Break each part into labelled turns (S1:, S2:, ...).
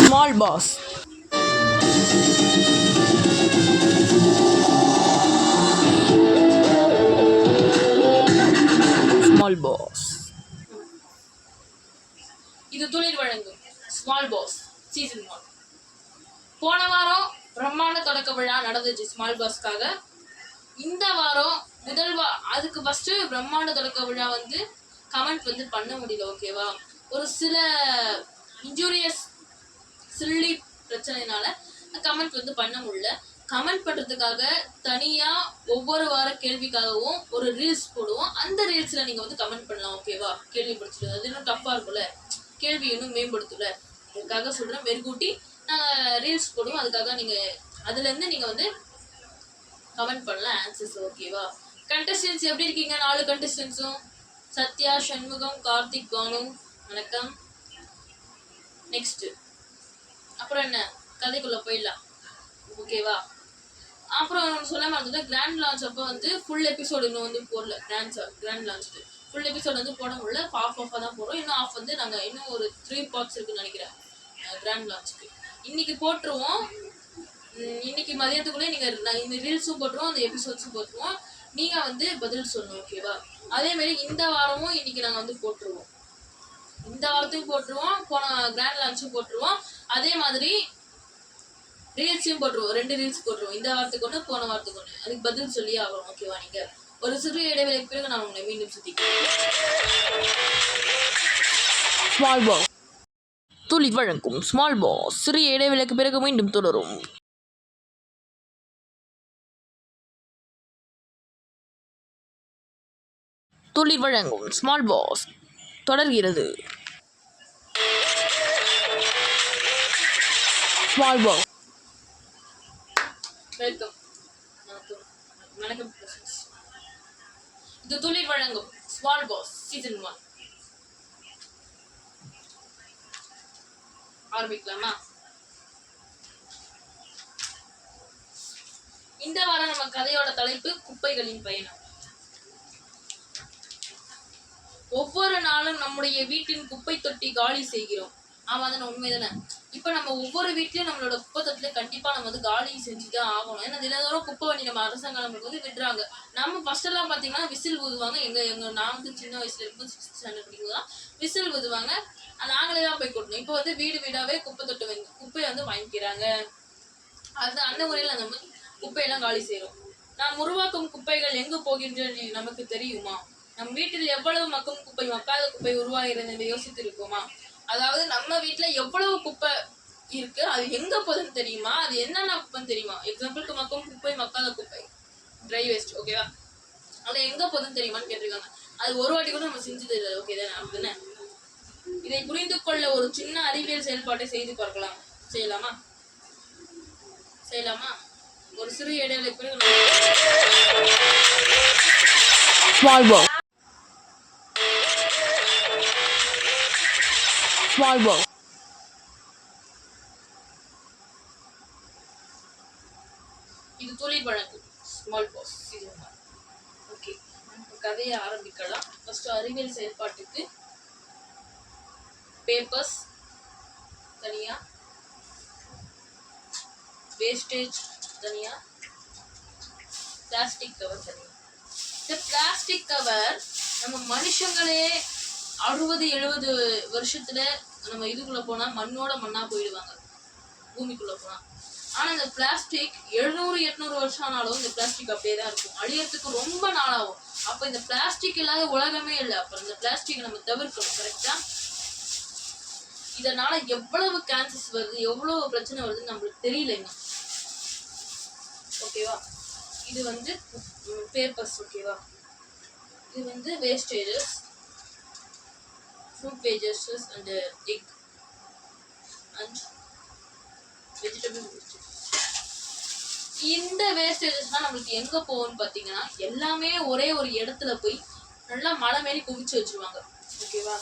S1: Small boss. Small boss.
S2: இது துளிர் வழங்கும் ஸ்மால் பாஸ் சீசன் 1. போன வாரம் பிரம்மாண்ட தொடக்க விழா நடந்துச்சு ஸ்மால் பாஸ்க்காக. இந்த வாரம் அதுக்கு ஃபர்ஸ்ட் பிரம்மாண்ட தொடக்க விழா வந்து கமெண்ட் வந்து பண்ண முடியல. ஓகேவா, ஒரு சில இன்ஜூரியஸ் சில்லி பிரச்சனைனால கமெண்ட் வந்து பண்ண முடியல. கமெண்ட் பண்ணுறதுக்காக தனியாக ஒவ்வொரு வார கேள்விக்காகவும் ஒரு ரீல்ஸ் போடுவோம். அந்த ரீல்ஸில் நீங்கள் வந்து கமெண்ட் பண்ணலாம். ஓகேவா, கேள்வி படிச்சுட்டு அது இன்னும் டஃப்பாக இருக்கும்ல, கேள்வி இன்னும் மேம்படுத்தல, அதுக்காக சொல்கிறேன். மெருகூட்டி நாங்கள் ரீல்ஸ் போடுவோம். அதுக்காக நீங்கள் அதுலேருந்து நீங்கள் வந்து கமெண்ட் பண்ணலாம் ஆன்சர்ஸ். ஓகேவா, கண்டஸ்டன்ஸ் எப்படி இருக்கீங்க? 4 கண்டஸ்டன்ஸும் சத்யா, சண்முகம், கார்த்திக், பானு, வணக்கம். நெக்ஸ்ட் அப்புறம் என்ன, கதைக்குள்ளே போயிடலாம். ஓகேவா, அப்புறம் சொல்ல மாதிரி கிராண்ட் லான்ச் அப்போ வந்து ஃபுல் எபிசோடு இன்னும் வந்து போடல. கிராண்ட் லான்ச்சு ஃபுல் எபிசோட் வந்து போட முடியல. ஆஃபாக தான் போடுறோம். இன்னும் ஆஃப் வந்து நாங்கள் இன்னும் ஒரு 3 பார்ட்ஸ் இருக்குன்னு நினைக்கிறேன் கிராண்ட் லான்ச்சுக்கு. இன்னைக்கு போட்டுருவோம். இன்னைக்கு மதியத்துக்குள்ளே நீங்கள் இந்த ரீல்ஸும் போட்டுருவோம், அந்த எபிசோட்ஸும் போட்டுருவோம். நீங்கள் வந்து பதில் சொல்லணும். ஓகேவா, அதேமாரி இந்த வாரமும் இன்னைக்கு நாங்கள் வந்து போட்டுருவோம். இந்த வாரத்துக்கும் போட்டுருவோம், போன கிராண்ட் லான்ச்சும் போட்டுருவோம். அதே மாதிரி ரீல்ஸையும் போட்டுருவோம். 2 ரீல்ஸ் போட்டுருவோம். இந்த வாரத்துக்கு ஒன்று, போன வாரத்துக்கு ஒன்று. அதுக்கு பதில் சொல்லி ஆகணும். ஓகேவா, நீங்கள் ஒரு சிறு இடைவேளைக்கு பிறகு நான் உங்களை மீண்டும் சுத்திக்கிறேன்.
S1: Small pass. துளிர் வழங்கும் ஸ்மால் பாஸ் சிறிய இடைவேளைக்கு பிறகு மீண்டும் தொடரும். துளிர் வழங்கும் ஸ்மால் பாஸ் தொடர்கிறது. Small pass.
S2: வெல்கம். வணக்கம். இது துளிர் வழங்கும் ஸ்மால் பாஸ் சீசன் 1. ஆரம்பிக்கலாமா? இந்த வாரம் நம்ம கதையோட தலைப்பு குப்பைகளின் பயணம். ஒவ்வொரு நாளும் நம்முடைய வீட்டின் குப்பை தொட்டி காலி செய்கிறோம். ஆமா, தானே, உண்மைதானே? இப்போ நம்ம ஒவ்வொரு வீட்லயும் நம்மளோட குப்பை தொட்டில கண்டிப்பா நம்ம வந்து காலி செஞ்சுதான் ஆகணும். ஏன்னா தினந்தோறும் குப்பை வண்டி நம்ம அரசாங்கம் நம்மளுக்கு வந்து விடுறாங்க. நம்ம ஃபர்ஸ்ட் எல்லாம் பாத்தீங்கன்னா விசில் ஊதுவாங்க. நான் வந்து சின்ன வயசுல இருக்கும்போது 6th ஸ்டாண்டர்ட் படிக்கும்போது விசில் ஊதுவாங்க, நாங்களே தான் போய் கொட்டணும். இப்போ வந்து வீடு வீடாவே குப்பை தொட்டு குப்பையை வந்து வாங்கிக்கிறாங்க. அந்த முறையில் நம்ம குப்பையெல்லாம் காலி செய்யறோம். நாம் உருவாக்கும் குப்பைகள் எங்கு போகின்றன நமக்கு தெரியுமா? நம் வீட்டில் எவ்வளவு மக்கும் குப்பை, மக்காத குப்பை உருவாகிறது என்று யோசித்து இருக்கோமா? அதாவது நம்ம வீட்டுல எவ்வளவு குப்பை இருக்கு, அது எங்க போகுதுன்னு தெரியுமா? அது என்னென்ன குப்பைன்னு தெரியுமா? எக்ஸாம்பிளுக்கு மக்கும் குப்பை, மக்காத குப்பை, ட்ரை வேஸ்ட். ஓகேவா, அது எங்க போகுதுன்னு தெரியுமான்னு கேட்டிருக்காங்க. அது ஒரு வாட்டி கூட நம்ம செஞ்சது இல்லை. ஓகே தானே? அப்படிதானே? இதை புரிந்து கொள்ள ஒரு சின்ன அறிவியல் செயல்பாட்டை செய்து பார்க்கலாம். செய்யலாமா? ஒரு சிறு இடைவெளி பிறகு
S1: ஸ்மால் பாஸ். Small pass.
S2: இது துளிர் வழங்கும் ஸ்மால் பாஸ் சீசன் 1. ஓகே, கதையை ஆரம்பிக்கலாம். ஃபர்ஸ்ட் அறிவியல் செயல்பாட்டுக்கு பேப்பர்ஸ் தனியா, வேஸ்டேஜ் தனியா, பிளாஸ்டிக் கவர் தனியா. இந்த பிளாஸ்டிக் கவர் நம்ம மனுஷங்களே 60-70 வருஷத்துல நம்ம இதுக்குள்ள போனா மண்ணோட மண்ணா போயிடுவாங்க, பூமிக்குள்ள போனா. ஆனா இந்த பிளாஸ்டிக் 700-800 வருஷம் ஆனாலும் இந்த பிளாஸ்டிக் அப்படியே தான் இருக்கும். அழியறதுக்கு ரொம்ப நாளாகும். அப்ப இந்த பிளாஸ்டிக் இல்லாத உலகமே இல்லை. அப்புறம் இந்த பிளாஸ்டிக் நம்ம தவிர்க்கணும். கரெக்டா? இதனால எவ்வளவு கேன்சர்ஸ் வருது, எவ்வளவு பிரச்சனை வருதுன்னு நம்மளுக்கு தெரியல இன்னும். ஓகேவா, இது வந்து பேப்பர்ஸ். ஓகேவா, இது வந்து wastages, fruit wastages and egg and vegetable wastages. இந்த வேஸ்டேஜஸ்லாம் நம்மளுக்கு எங்க போகும்னு பார்த்தீங்கன்னா, எல்லாமே ஒரே ஒரு இடத்துல போய் நல்லா மலை மாரி குவிச்சு வச்சிருவாங்க. ஓகேவா,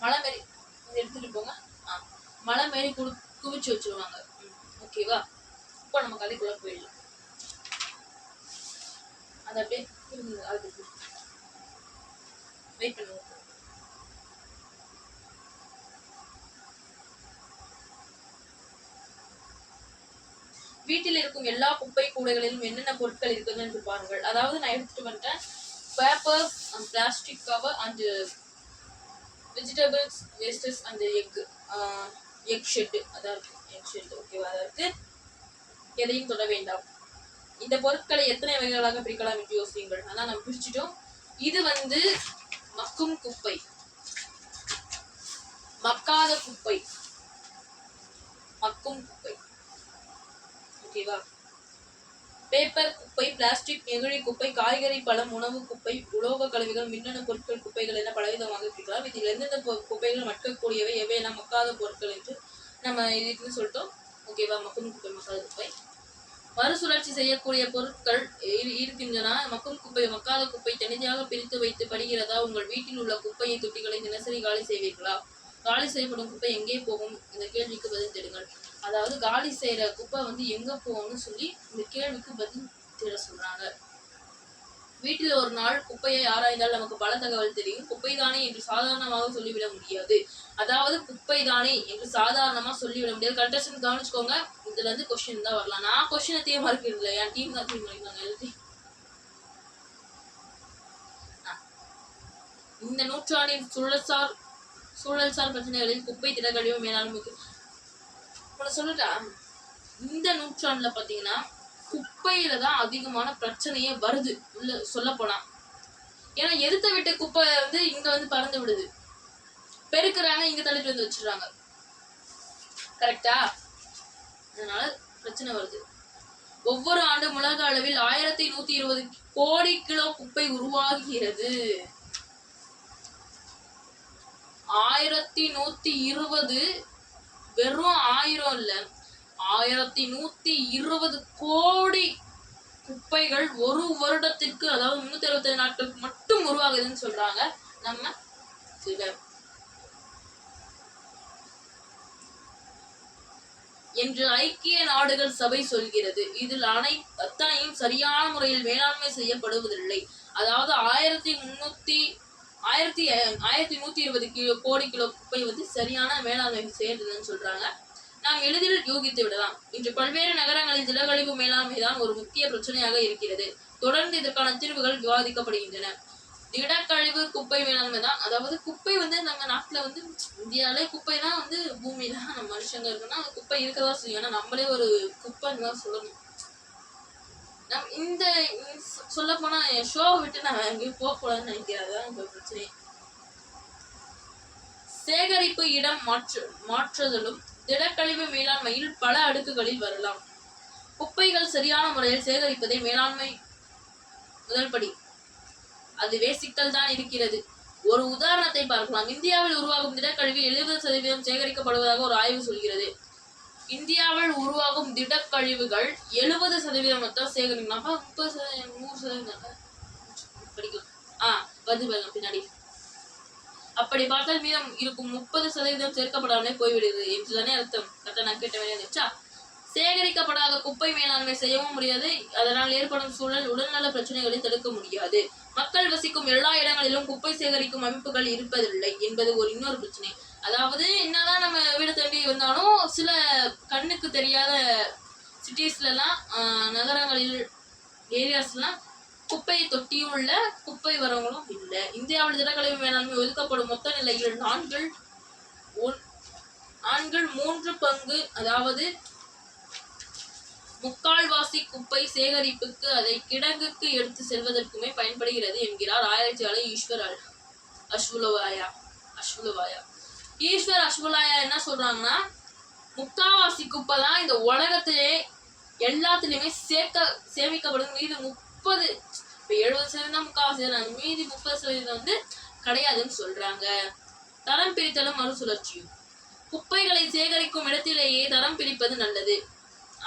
S2: மலை மாரி எடுத்துட்டு போங்க. மலை மாரி குவிச்சு வச்சிருவாங்க. ஓகேவா, இப்போ நம்ம கதைக்குள்ள போயிடலாம். அது அப்படியே வெயிட் பண்ணுங்க. வீட்டில் இருக்கும் எல்லா குப்பை கூடைகளிலும் என்னென்ன பொருட்கள் இருக்குது என்று பாருங்கள். அதாவது நான் எடுத்துட்டு வந்துட்டேன் paper and plastic cover and vegetables wastes and egg shed அதான் இருக்கு. எக் ஷெட் ஓகேவா? அதற்கு எதையும் தொட வேண்டாம். இந்த பொருட்களை எத்தனை வகைகளாக பிரிக்கலாம் என்று யோசியுங்கள். அதான் நம்ம பிரிச்சுட்டோம். இது வந்து மக்கும் குப்பை, மக்காத குப்பை, மக்கும் குப்பை ஓகேவா? பேப்பர் குப்பை, பிளாஸ்டிக், நெகிழி குப்பை, காய்கறி, பழம், உணவு குப்பை, உலோக கழிவுகள், மின்னணு பொருட்கள் குப்பைகள் என பலவிதமாக பிரிக்கலாம். இதில் எந்தெந்த குப்பைகள் மக்கக்கூடியவை, எவையெல்லாம் மக்காத பொருட்கள் என்று நம்ம இதுன்னு சொல்லிட்டோம் ஓகேவா? மக்கும் குப்பை, மக்காத குப்பை. மறுசுழற்சி செய்யக்கூடிய பொருட்கள் இருக்கின்றன. மக்கும் குப்பை, மக்காத குப்பை தனியாக பிரித்து வைத்து படுகிறதா? உங்கள் வீட்டில் உள்ள குப்பையை தொட்டிகளை தினசரி காலி செய்வீர்களா? காலி செய்யப்படும் குப்பை எங்கே போகும்? இந்த கேள்விக்கு பதில் தேடுங்கள். அதாவது காலி செய்யற குப்பை வந்து எங்க போகும்னு சொல்லி இந்த கேள்விக்கு பதில் தேட சொல்றாங்க. வீட்டில் ஒரு நாள் குப்பையை ஆராய்ந்தால் நமக்கு பல தகவல் தெரியும். குப்பைதானே என்று சாதாரணமாக சொல்லிவிட முடியாது. அதாவது குப்பைதானே என்று சாதாரணமா சொல்லிவிட முடியாது. கண்டஸ்டன் கவனிச்சுக்கோங்க. இதுல இருந்து கொஸ்டின் தான் வரலாம். நான் கொஸ்டினை தீய மறுக்கிறேன். என் டீம் தான் தீய மறுக்கிறாங்க எல்லாத்தையும். இந்த நூற்றாண்டின் சூழல்சார் பிரச்சனைகளில் குப்பை திடக்கழிவு மேலாண்மைக்கு சொல்லுட்டா. இந்த நூற்றாண்டுல பாத்தீங்கன்னா குப்பையில தான் அதிகமான பிரச்சனையே வருது உள்ள சொல்ல போனா. ஏன்னா எதிர்த்த விட்ட குப்பை வந்து இங்க வந்து பறந்து விடுது, பெருக்குறாங்க, இங்க தள்ளிட்டு வந்து வச்சிடுறாங்க. கரெக்டா? அதனால பிரச்சனை வருது. ஒவ்வொரு ஆண்டும் உலக அளவில் 1120 கோடி கிலோ குப்பை உருவாகிறது. 1120 வெறும் 1000 இல்ல, 1120 கோடி குப்பைகள் ஒரு வருடத்திற்கு, அதாவது 365 நாட்களுக்கு மட்டும் உருவாகுதுன்னு சொல்றாங்க நம்ம என்று ஐக்கிய நாடுகள் சபை சொல்கிறது. இதில் அத்தனையும் சரியான முறையில் மேலாண்மை செய்யப்படுவதில்லை. அதாவது 1120 கோடி கிலோ குப்பை வந்து சரியான மேலாண்மை செய்யறதுன்னு சொல்றாங்க. நாம் எளிதில் யூகித்து விடலாம். இன்று பல்வேறு நகரங்களில் திடக்கழிவு மேலாண்மை தான் ஒரு முக்கிய பிரச்சனையாக இருக்கிறது. தொடர்ந்து இதற்கான தீர்வுகள் விவாதிக்கப்படுகின்றன. திடக்கழிவு குப்பை மேலாண்மை தான். அதாவது குப்பை வந்து நம்ம நாட்டுல வந்து இந்தியாவிலே குப்பை தான் வந்து பூமியில நம்ம மனுஷங்க இருக்குன்னா அந்த குப்பை இருக்கதான் செய்யும். ஏன்னா நம்மளே ஒரு குப்பைன்னு தான் சொல்லணும். இந்த சொல்ல போனா ஷோ விட்டு நான் எங்கேயும் போக கூடாதுன்னு நினைக்கிறேன். அதான் இந்த பிரச்சனை. சேகரிப்பு இடம் மாற்றுதலும் திடக்கழிவு மேலாண்மையில் பல அடுக்குகளில் வரலாம். குப்பைகள் சரியான முறையில் சேகரிப்பதை மேலாண்மை முதல் படி. அதுவே சிக்கல் தான் இருக்கிறது. ஒரு உதாரணத்தை பார்க்கலாம். இந்தியாவில் உருவாகும் திடக்கழிவு 70% சேகரிக்கப்படுவதாக ஒரு ஆய்வு சொல்கிறது. இந்தியாவில் உருவாகும் திடக்கழிவுகள் 70% மட்டும் சேகரிக்கணும். 30% 100% படிக்கலாம். வந்து பின்னாடி அப்படி பார்த்தால் மீதம் இருக்கும் 30% சேர்க்கப்படாமலே போய்விடுகிறது என்றுதானே அர்த்தம். கரெக்டா நான் கேட்ட வேண்டிய இருந்துச்சா? சேகரிக்கப்படாத குப்பை மேலாண்மை செய்யவும் முடியாது. அதனால் ஏற்படும் சூழல் உடல்நல பிரச்சனைகளை தடுக்க முடியாது. மக்கள் வசிக்கும் எல்லா இடங்களிலும் குப்பை சேகரிக்கும் அமைப்புகள் இருப்பதில்லை என்பது இன்னொரு பிரச்சனை. அதாவது என்னதான் நம்ம வீடு தண்டி வந்தாலும் சில கண்ணுக்கு தெரியாத சிட்டிஸ்ல எல்லாம் நகரங்களில் ஏரியாஸ்லாம் குப்பை தொட்டியும் உள்ள குப்பை வரவங்களும் இல்லை. இந்தியாவில் திடக்கழிவு மேலாண்மை ஒதுக்கப்படும் மொத்த நிலையில் ஆண்கள் 3 பங்கு, அதாவது 3/4 குப்பை சேகரிப்புக்கு அதை கிடங்குக்கு எடுத்து செல்வதற்குமே பயன்படுகிறது என்கிறார் ஆராய்ச்சியாளர் ஈஸ்வர் அஷ்வலவாயா. ஈஸ்வர் அஷ்வலாயா என்ன சொல்றாங்கன்னா 3/4 குப்பை தான் இந்த உலகத்திலே எல்லாத்துலயுமே சேமிக்கப்படும். மீது 30 இப்ப 70% 3/4 மீதி 30% வந்து கிடையாதுன்னு சொல்றாங்க. தரம் பிரித்தலும் மறுசுழற்சியும். குப்பைகளை சேகரிக்கும் இடத்திலேயே தரம் பிரிப்பது நல்லது.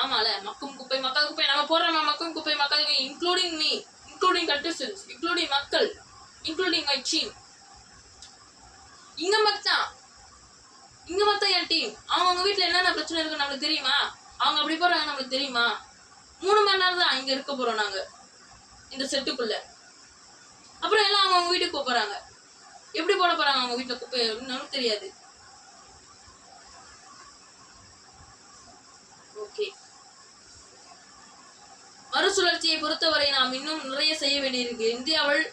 S2: ஆமால, மக்கும் குப்பை மக்காத குப்பை நம்ம போடுறோம். மக்கும் குப்பை மக்காத குப்பை including me, including contestants, including மக்கள், இன்க்ளூடிங் மை டீம். இங்க மட்டும் என் டீம். அவங்க வீட்டுல என்னென்ன பிரச்சனை இருக்கு நம்மளுக்கு தெரியுமா? அவங்க அப்படி போறாங்க நம்மளுக்கு தெரியுமா? 3 மணி நேரம் தான் இங்க இருக்க போறோம் நாங்க இந்த செட்டுக்குள்ள. அப்புறம் எல்லாம் அவங்க வீட்டுக்கு போக போறாங்க. எப்படி போட போறாங்க அவங்க வீட்டுல குப்பை நமக்கு தெரியாது. ஓகே, மறுசுழற்சியை பொறுத்தவரை நாம் இன்னும் நிறைய செய்ய வேண்டியிருக்கு. இந்தியாவில்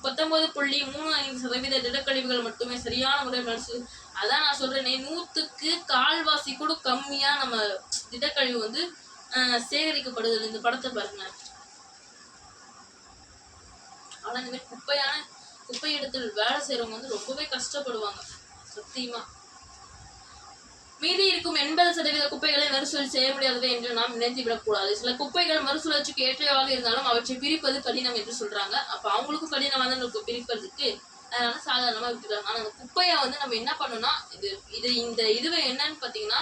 S2: 19.35% திடக்கழிவுகள் மட்டுமே சரியான முறையில் அதான் நான் சொல்றேனே, 100க்கு கால்வாசி கூட கம்மியா நம்ம திடக்கழிவு வந்து சேகரிக்கப்படுது. இந்த படத்தை பாருங்க. ஆனா இந்த மாதிரி குப்பை இடத்தில் வேலை செய்யறவங்க வந்து ரொம்பவே கஷ்டப்படுவாங்க சத்தியமா. மீதி இருக்கும் 80% குப்பைகளை மறுசுழற்சி செய்ய முடியாதவை என்று நாம் நினைத்து விடக்கூடாது. சில குப்பைகள் மறுசுழற்சிக்கு ஏற்றவாக இருந்தாலும் அவற்றை பிரிப்பது கடினம் என்று சொல்றாங்க. அப்ப அவங்களுக்கும் கடினமாக இருக்கும் பிரிப்பதற்கு, அதனால சாதாரணமா விட்டுறாங்க. ஆனா அந்த குப்பையை வந்து நம்ம என்ன பண்ணணும்னா, இதுவே என்னன்னு பாத்தீங்கன்னா,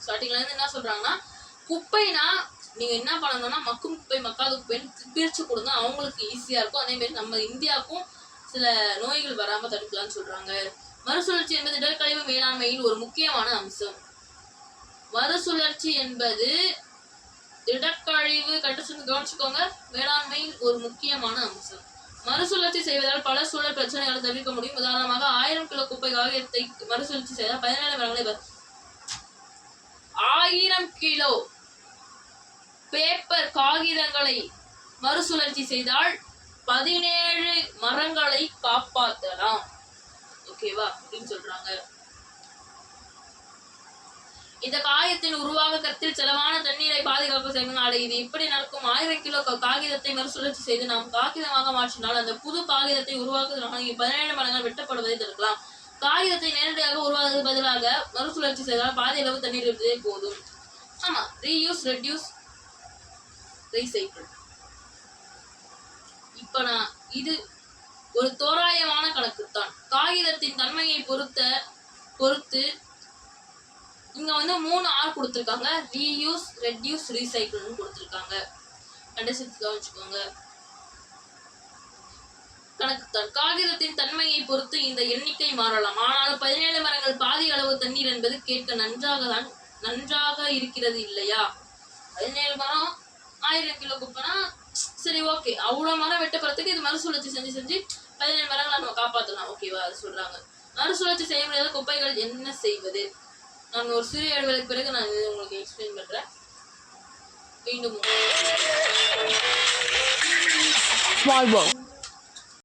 S2: ஸ்டார்டிங்ல இருந்து என்ன சொல்றாங்கன்னா, குப்பைனா நீங்க என்ன பண்ணணும்னா மக்கும் குப்பை மக்காத குப்பைன்னு பிரிச்சு கொடுங்க, அவங்களுக்கு ஈஸியா இருக்கும். அதே மாதிரி நம்ம இந்தியாவுக்கும் சில நோய்கள் வராம தடுக்கலாம்னு சொல்றாங்க. மறுசுழற்சி என்பது திடக்கழிவு மேலாண்மையில் ஒரு முக்கியமான அம்சம். மறுசுழற்சி என்பது திடக்கழிவு கவனிச்சுக்கோங்க, மேலாண்மையில் ஒரு முக்கியமான அம்சம். மறுசுழற்சி செய்வதால் பல சூழல் பிரச்சனைகளை தவிர்க்க முடியும். உதாரணமாக 1000 கிலோ குப்பை காகிதத்தை மறுசுழற்சி செய்தால் 17 மரங்களை 1000 கிலோ பேப்பர் காகிதங்களை மறுசுழற்சி செய்தால் 17 மரங்களை காப்பாற்றலாம். ஓகேவா அப்படின்னு சொல்றாங்க. இந்த காயத்தின் உருவாக கத்தில் செலவான தண்ணீரை பாதுகாப்பு செய்வது. இது இப்படி நடக்கும். 1000 கிலோ காகிதத்தை மறுசுழற்சி செய்து நாம் காகிதமாக மாற்றினால் அந்த புது காகிதத்தை உருவாக்குவதற்காக 17 மரங்கள் வெட்டப்படுவதை தடுக்கலாம். காகிதத்தை நேரடியாக உருவாக்குவதற்கு பதிலாக மறுசுழற்சி செய்தால் பாதி அளவு தண்ணீர் இருந்ததே போதும். ஆமா, ரீயூஸ், ரெடியூஸ், ரீசைக்கிள். இப்ப நான் இது ஒரு தோராயமான கணக்குத்தான். காகிதத்தின் தன்மையை பொறுத்து இங்க வந்து 3 R கொடுத்திருக்காங்க. ரீயூஸ், ரெடியூஸ், ரீசைக்கிள்னு கொடுத்திருக்காங்க. கவனிச்சுக்கோங்க. கணக்குத்தான். காகிதத்தின் தன்மையை பொறுத்து இந்த எண்ணிக்கை மாறலாம். ஆனாலும் 17 மரங்கள் பாதி அளவு தண்ணீர் என்பது கேட்க நன்றாக இருக்கிறது இல்லையா? 17 மரம் 1000 கிலோ குப்பைனா சரி, ஓகே. அவ்வளவு மரம் வெட்டப்படுறதுக்கு இது மறுசுழற்சி செஞ்சு 17 மரங்களை நம்ம காப்பாற்றலாம். ஓகேவா? அது சொல்றாங்க. மறுசுழற்சி செய்ய முடியாத குப்பைகள் என்ன செய்வது? நான் ஒரு சிறிய இடைவேளைக்கு பிறகு நான் உங்களுக்கு எக்ஸ்பிளைன் பண்றேன். மீண்டும்
S1: ஸ்மால் பாக்ஸ்